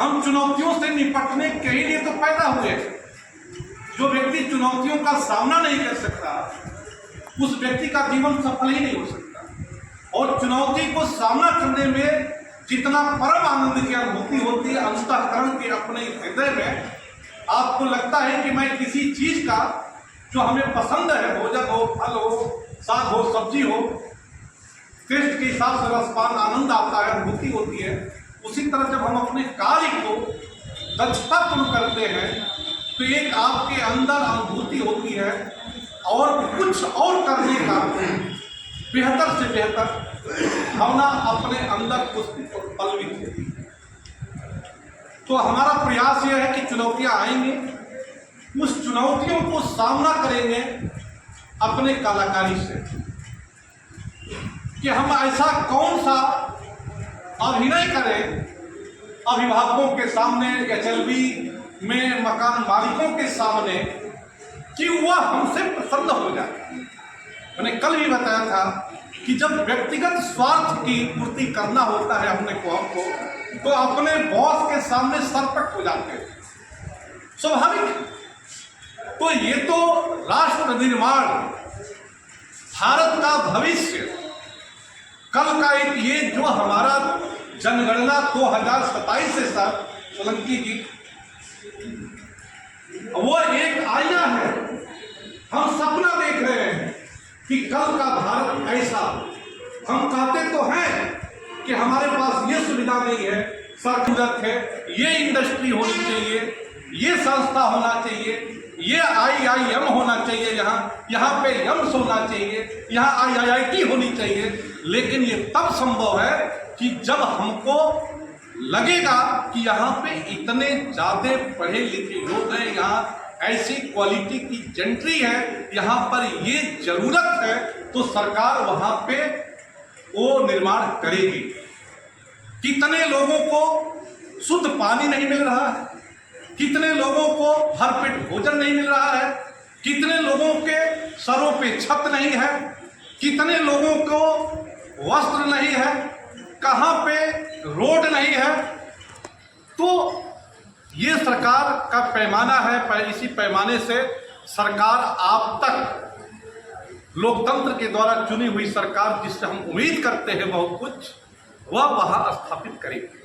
हम चुनौतियों से निपटने के ही लिए तो पैदा हुए। जो व्यक्ति चुनौतियों का सामना नहीं कर सकता, उस व्यक्ति का जीवन सफल ही नहीं हो सकता। और चुनौती को सामना करने में जितना परम आनंद की अनुभूति होती है अंतःकरण के अपने हृदय में, आपको लगता है कि मैं किसी चीज का जो हमें पसंद है, भोजन हो, फल हो, साग हो, सब्जी हो, टेस्ट के हिसाब से रसपान आनंद आता है, अनुभूति होती है। उसी तरह जब हम अपने कार्य को दक्षतापूर्ण करते हैं तो एक आपके अंदर अनुभूति होती है और कुछ और करने का बेहतर से बेहतर भावना अपने अंदर पुष्पित और पल्लवित होती है। तो हमारा प्रयास यह है कि चुनौतियां आएंगे, उस चुनौतियों को सामना करेंगे अपने कलाकारी से, कि हम ऐसा कौन सा अभिनय करें अभिभावकों के सामने, एचएलबी में मकान मालिकों के सामने, कि वह हमसे प्रसन्न हो जाए। मैंने कल भी बताया था कि जब व्यक्तिगत स्वार्थ की पूर्ति करना होता है अपने को हमको, तो अपने बॉस के सामने सरपट हो जाते हैं, स्वाभाविक। तो ये तो राष्ट्र निर्माण, भारत का भविष्य, कल का एक ये जो हमारा जनगणना 2027 से सर सोलंकी जी, वो एक आईना है। हम सपना देख रहे हैं कि कल का भारत ऐसा, हम कहते तो हैं कि हमारे पास ये सुविधा नहीं है, सरकार है, ये इंडस्ट्री होनी चाहिए, ये संस्था होना चाहिए, ये IIM होना चाहिए, यहाँ पे एम्स होना चाहिए, यहाँ IIT होनी चाहिए। लेकिन ये तब संभव है कि जब हमको लगेगा कि यहाँ पे इतने ज्यादा पढ़े लिखे लोग हैं, यहाँ ऐसी क्वालिटी की जेंट्री है, यहाँ पर ये जरूरत है, तो सरकार वहाँ पे वो निर्माण करेगी। कितने लोगों को शुद्ध पानी नहीं मिल रहा है, कितने लोगों को भरपेट भोजन नहीं मिल रहा है, कितने लोगों के सरों पे छत नहीं है, कितने लोगों को वस्त्र नहीं है, कहाँ पे रोड नहीं है। तो ये सरकार का पैमाना है। इसी पैमाने से सरकार आप तक, लोकतंत्र के द्वारा चुनी हुई सरकार, जिससे हम उम्मीद करते हैं बहुत कुछ, वह वहाँ स्थापित करेगी।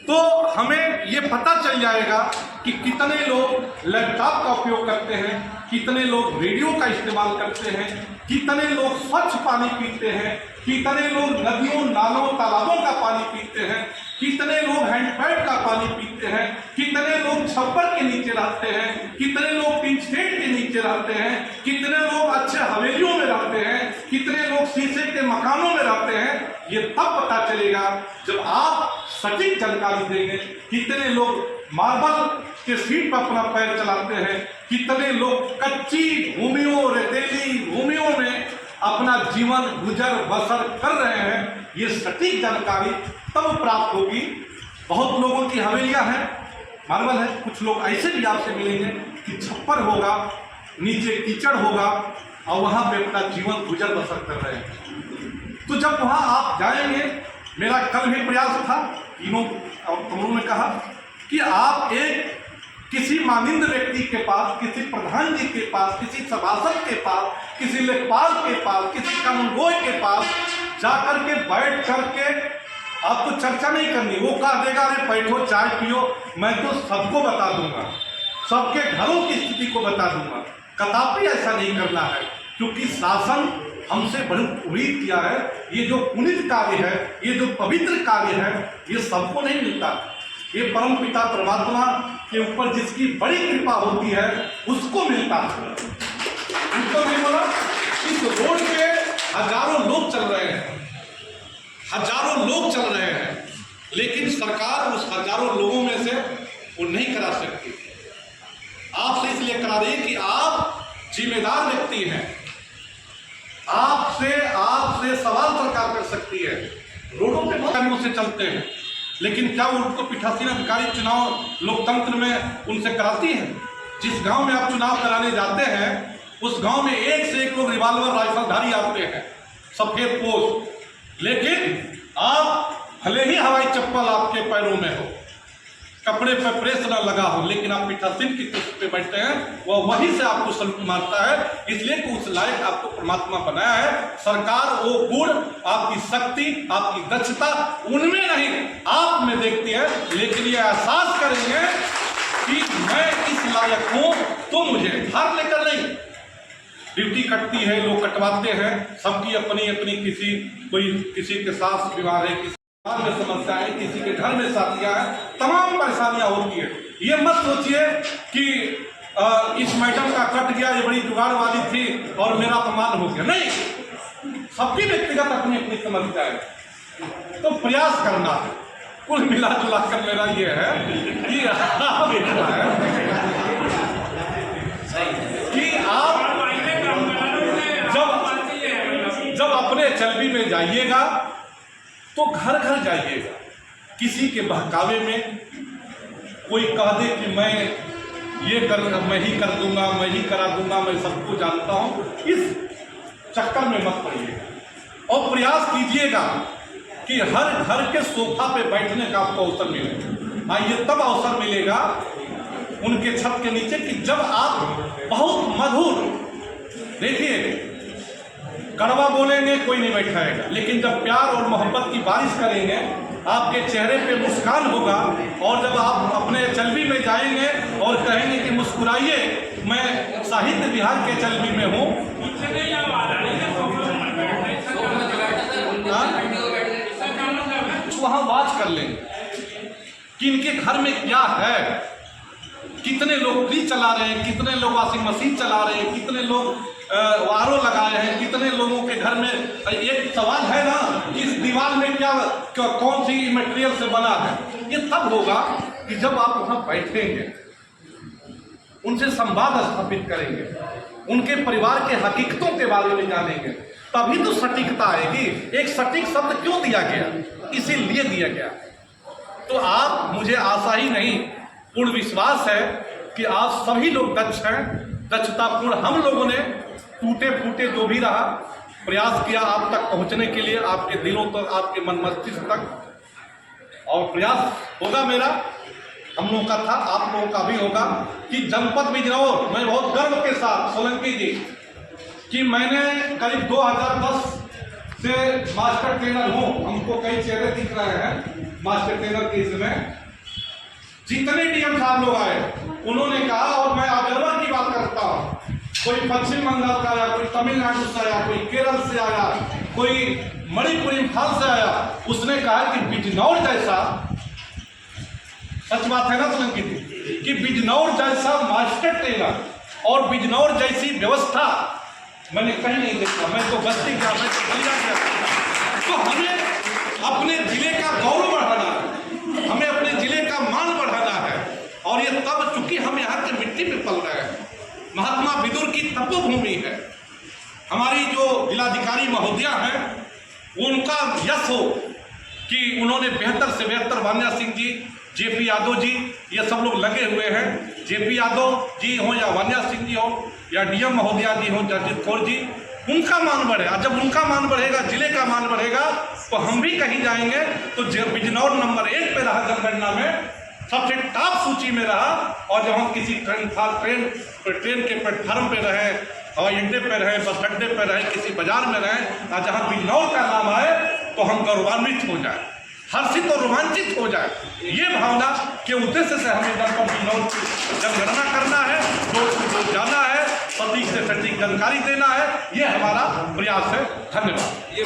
तो हमें ये पता चल जाएगा कि कितने लोग लैपटॉप का उपयोग करते हैं, कितने लोग रेडियो का इस्तेमाल करते हैं, कितने लोग स्वच्छ पानी पीते हैं, कितने लोग नदियों, नालों, तालाबों का पानी पीते हैं, कितने लोग हैंडपैप का पानी पीते हैं, कितने लोग छप्पर के नीचे रहते हैं, कितने लोग टीन शेड के नीचे रहते हैं, कितने लोग अच्छे हवेलियों में रहते हैं, कितने लोग शीशे के मकानों में रहते हैं। ये तब पता चलेगा जब आप सटीक जानकारी देंगे। कितने लोग मार्बल के सीट पर अपना पैर चलाते हैं, कितने लोग कच्ची भूमियों, रेतीली भूमियों में अपना जीवन गुजर बसर कर रहे हैं, ये सटीक जानकारी तब प्राप्त होगी। बहुत लोगों की हवेलियां हैं, मार्बल है, कुछ लोग ऐसे भी आपसे मिलेंगे कि छप्पर होगा, नीचे कीचड़ होगा और वहां पे अपना जीवन गुजर बसर कर रहे हैं। तो जब वहां आप जाएंगे, मेरा कल भी प्रयास था, तीनों तुमों ने कहा कि आप एक किसी मानिंद व्यक्ति के पास, किसी प्रधान जी के पास, किसी सभासद के पास, किसी लेखपाल के पास, किसी कानूनगोई के पास जाकर के बैठ करके आपको चर्चा नहीं करनी। वो कह देगा अरे बैठो चाय पियो, मैं तो सबको बता दूंगा, सबके घरों की स्थिति को बता दूंगा। कदापि ऐसा नहीं करना है, क्योंकि शासन हमसे बड़ी उम्मीद किया है। ये जो पुनीत कार्य है, ये जो पवित्र कार्य है, ये सबको नहीं मिलता। ये परम पिता परमात्मा के ऊपर जिसकी बड़ी कृपा होती है उसको मिलता है। उनको नहीं बोला, इस रोड पे हजारों लोग चल रहे हैं, हजारों लोग चल रहे हैं, लेकिन सरकार उस हजारों लोगों में से वो नहीं करा सकती। आपसे इसलिए करा रही कि आप जिम्मेदार व्यक्ति हैं, आपसे सवाल सरकार कर सकती है। रोडों पे बहुत कानून से चलते हैं, लेकिन क्या उनको पीठासीन अधिकारी चुनाव लोकतंत्र में उनसे कराती है? जिस गांव में आप चुनाव कराने जाते हैं, उस गांव में एक से एक लोग रिवाल्वर राइफलधारी आते हैं, सफेद पोश, लेकिन आप भले ही हवाई चप्पल आपके पैरों में हो, कपड़े पे प्रेस ना लगा हो, लेकिन आप पीठासीन की कुर्सी पे बैठते हैं, वह वहीं से आपको सलूट मारता है, इसलिए कि उस लायक आपको परमात्मा बनाया है। सरकार वो गुण, आपकी शक्ति, आपकी दक्षता उनमें नहीं आप में देखती है, लेकिन ये एहसास करेंगे कि मैं इस लायक हूं तो मुझे हार लेकर नहीं। ड्यूटी कटती है, लोग कटवाते हैं, सबकी अपनी अपनी कोई किसी के साथ विवाह है, किसी में समस्या है, किसी के घर में शादियां हैं, तमाम परेशानियां होती है। ये मत सोचिए कि इस मैडम का कट गया, ये बड़ी जुगाड़ वाली थी और मेरा अपमान हो गया, नहीं। सबकी व्यक्तिगत अपनी अपनी समस्या है, तो प्रयास करना है। कुल मिला जुला कर मेरा ये है कि आप जब अपने चलबी में जाइएगा तो घर घर जाइएगा। किसी के बहकावे में कोई कह दे कि मैं ही कर दूंगा, मैं ही करा दूंगा, मैं सबको जानता हूं, इस चक्कर में मत पड़िएगा और प्रयास कीजिएगा कि हर घर के सोफा पे बैठने का आपको अवसर मिलेगा। ये तब अवसर मिलेगा उनके छत के नीचे कि जब आप बहुत मधुर, देखिए कड़वा बोलेंगे कोई नहीं बैठाएगा, लेकिन जब प्यार और मोहब्बत की बारिश करेंगे आपके चेहरे पे मुस्कान होगा। और जब आप अपने चलबी में जाएंगे और कहेंगे कि मुस्कुराइए, मैं साहित्य विहार के चलबी में हूँ, वहाँ वाच कर लेंगे कि इनके घर में क्या है, कितने लोग फ्रिज चला रहे हैं, कितने लोग वॉशिंग मशीन चला रहे हैं, कितने लोग आरओ लगाए हैं, कितने लोगों के घर में। एक सवाल है ना कि इस दीवार में क्या कौन सी मटेरियल से बना है। ये तब होगा कि जब आप वहां बैठेंगे, उनसे संवाद स्थापित करेंगे, उनके परिवार के हकीकतों के बारे में जानेंगे, तभी तो सटीकता आएगी। एक सटीक शब्द क्यों दिया गया, इसीलिए दिया गया। तो आप, मुझे आशा ही नहीं पूर्ण विश्वास है कि आप सभी लोग दक्ष हैं, दक्षतापूर्ण। हम लोगों ने टूटे फूटे जो भी रहा प्रयास किया आप तक पहुंचने के लिए, आपके दिलों तक, आपके मन मस्तिष्क तक, और प्रयास होगा मेरा, हम लोगों का था, आप लोगों का भी होगा कि जनपद बिजनौर, मैं बहुत गर्व के साथ सोलंकी जी कि मैंने करीब 2010 से मास्टर ट्रेनर हूँ। हमको कई चेहरे दिख रहे हैं मास्टर ट्रेनर के इसमें। जितने डीएम साहब लोग आए उन्होंने कहा, और मैं आगरवा की बात करता हूँ, कोई पश्चिम बंगाल का आया, कोई तमिलनाडु से आया, कोई केरल से आया, कोई मणिपुर इम्फाल से आया, उसने कहा कि बिजनौर जैसा, सच बात है ना सोलंकी जी, कि बिजनौर जैसा मास्टर ट्रेनर और बिजनौर जैसी व्यवस्था मैंने कहीं नहीं देखा। मैं तो बस्ती गया, मैं तो बलिया गया। तो हमें अपने जिले का गौरव बढ़ाना है, हमें अपने जिले का मान बढ़ाना है। और ये तब, चूंकि हम यहाँ की मिट्टी में पल रहे हैं, महात्मा विदुर की तपोभूमि है, हमारी जो जिलाधिकारी महोदया हैं, उनका यश हो कि उन्होंने बेहतर से बेहतर, वान्या सिंह जी, जेपी यादव जी, ये सब लोग लगे हुए हैं। जेपी यादव जी हो या वान्या सिंह जी हो या डीएम महोदया जी हो, जगजीत कौर जी, उनका मान बढ़ेगा। जब उनका मान बढ़ेगा, जिले का मान बढ़ेगा, तो हम भी कहीं जाएंगे तो बिजनौर नंबर 1 पे रहा, जनगणना में सबसे टॉप सूची में रहा। और जब हम किसी ट्रेन के प्लेटफार्म पे रहे, हवाई अड्डे पे रहे, बस अड्डे पे रहे, किसी बाजार में रहे, और जहाँ बिजनौर का नाम आए तो हम गौरवान्वित हो जाए, हर्षित और रोमांचित हो जाए। ये भावना के उद्देश्य से हमें जनपद बिजनौर की जनगणना करना है, लोग जाना है, सटीक से सटीक जानकारी देना है, ये हमारा प्रयास है। धन्यवाद।